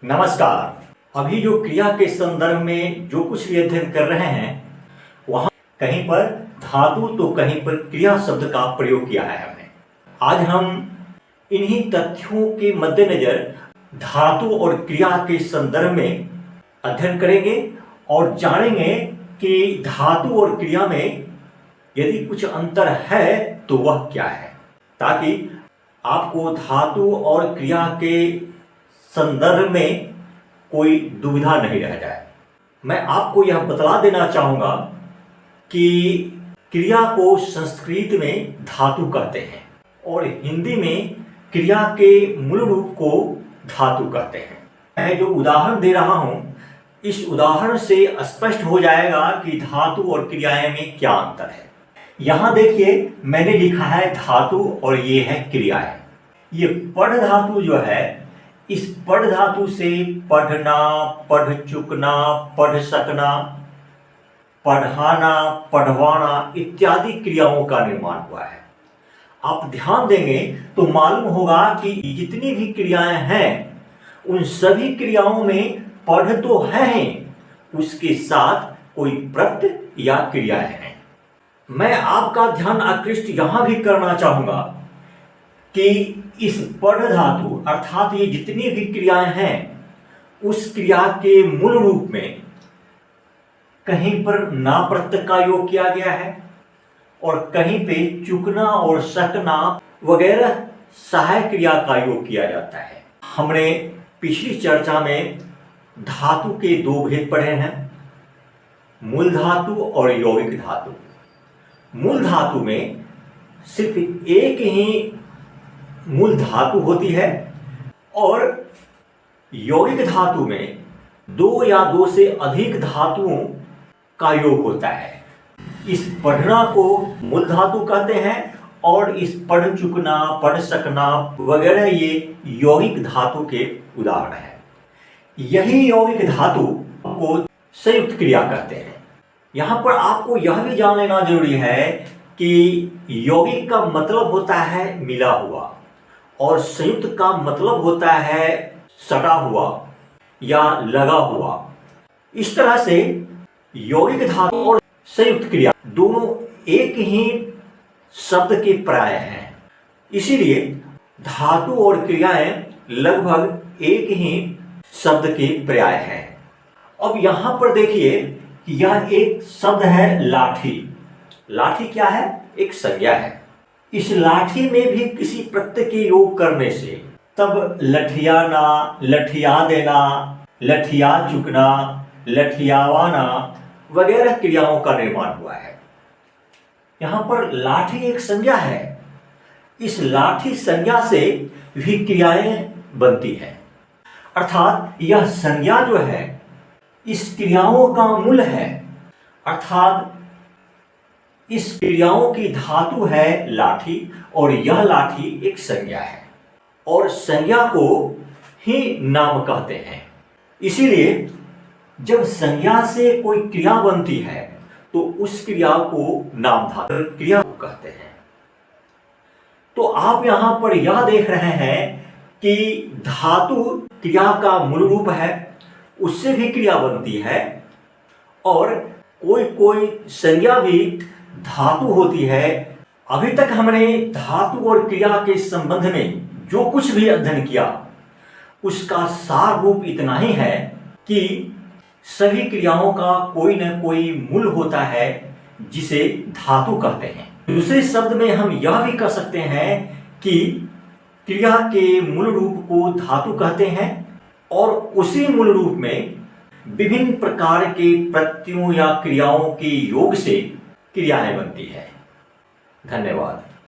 नमस्कार। अभी जो क्रिया के संदर्भ में जो कुछ भी अध्ययन कर रहे हैं वहाँ कहीं पर धातु तो कहीं पर क्रिया शब्द का प्रयोग किया है हमने। आज हम इन्हीं तथ्यों के मद्देनजर धातु और क्रिया के संदर्भ में अध्ययन करेंगे और जानेंगे कि धातु और क्रिया में यदि कुछ अंतर है तो वह क्या है, ताकि आपको धातु और क्रिया के संदर्भ में कोई दुविधा नहीं रह जाए। मैं आपको यह बतला देना चाहूँगा कि क्रिया को संस्कृत में धातु कहते हैं और हिंदी में क्रिया के मूल रूप को धातु कहते हैं। मैं जो उदाहरण दे रहा हूँ इस उदाहरण से स्पष्ट हो जाएगा कि धातु और क्रियाएं में क्या अंतर है। यहाँ देखिए मैंने लिखा है धातु और ये है क्रियाएं। ये पढ़ धातु जो है, इस पढ़ धातु से पढ़ना, पढ़ चुकना, पढ़ सकना, पढ़ाना, पढ़वाना इत्यादि क्रियाओं का निर्माण हुआ है। आप ध्यान देंगे तो मालूम होगा कि जितनी भी क्रियाएं हैं उन सभी क्रियाओं में पढ़ तो है, उसके साथ कोई प्रत्यय या क्रियाएं हैं। मैं आपका ध्यान आकृष्ट यहां भी करना चाहूंगा कि इस पढ़ धातु अर्थात ये जितनी भी क्रियाएं हैं उस क्रिया के मूल रूप में कहीं पर ना प्रत्यय का योग किया गया है और कहीं पे चुकना और सकना वगैरह सहायक क्रिया का योग किया जाता है। हमने पिछली चर्चा में धातु के दो भेद पढ़े हैं, मूल धातु और यौगिक धातु। मूल धातु में सिर्फ एक ही मूल धातु होती है और यौगिक धातु में दो या दो से अधिक धातुओं का योग होता है। इस पढ़ना को मूल धातु कहते हैं और इस पढ़ चुकना, पढ़ सकना वगैरह ये यौगिक धातु के उदाहरण हैं। यही यौगिक धातु को संयुक्त क्रिया कहते हैं। यहाँ पर आपको यह भी जान लेना जरूरी है कि यौगिक का मतलब होता है मिला हुआ और संयुक्त का मतलब होता है सटा हुआ या लगा हुआ। इस तरह से यौगिक धातु और संयुक्त क्रिया दोनों एक ही शब्द के पर्याय हैं, इसीलिए धातु और क्रियाएं लगभग एक ही शब्द के पर्याय हैं। अब यहां पर देखिए कि यह एक शब्द है लाठी। लाठी क्या है? एक संज्ञा है। इस लाठी में भी किसी प्रत्यय के योग करने से तब लठियाना, लठिया देना, लठिया चुकना, लठियावाना वगैरह क्रियाओं का निर्माण हुआ है। यहाँ पर लाठी एक संज्ञा है। इस लाठी संज्ञा से भी क्रियाएं बनती हैं, अर्थात यह संज्ञा जो है इस क्रियाओं का मूल है, अर्थात इस क्रियाओं की धातु है लाठी और यह लाठी एक संज्ञा है और संज्ञा को ही नाम कहते हैं। इसीलिए जब संज्ञा से कोई क्रिया बनती है तो उस क्रिया को नाम धातु क्रिया कहते हैं। तो आप यहां पर यह देख रहे हैं कि धातु क्रिया का मूल रूप है, उससे भी क्रिया बनती है और कोई कोई संज्ञा भी धातु होती है। अभी तक हमने धातु और क्रिया के संबंध में जो कुछ भी अध्ययन किया उसका सार रूप इतना ही है कि सभी क्रियाओं का कोई न कोई मूल होता है जिसे धातु कहते हैं। दूसरे शब्द में हम यह भी कह सकते हैं कि क्रिया के मूल रूप को धातु कहते हैं और उसी मूल रूप में विभिन्न प्रकार के प्रत्ययों या क्रियाओं के योग से क्रियाएं बनती है। धन्यवाद।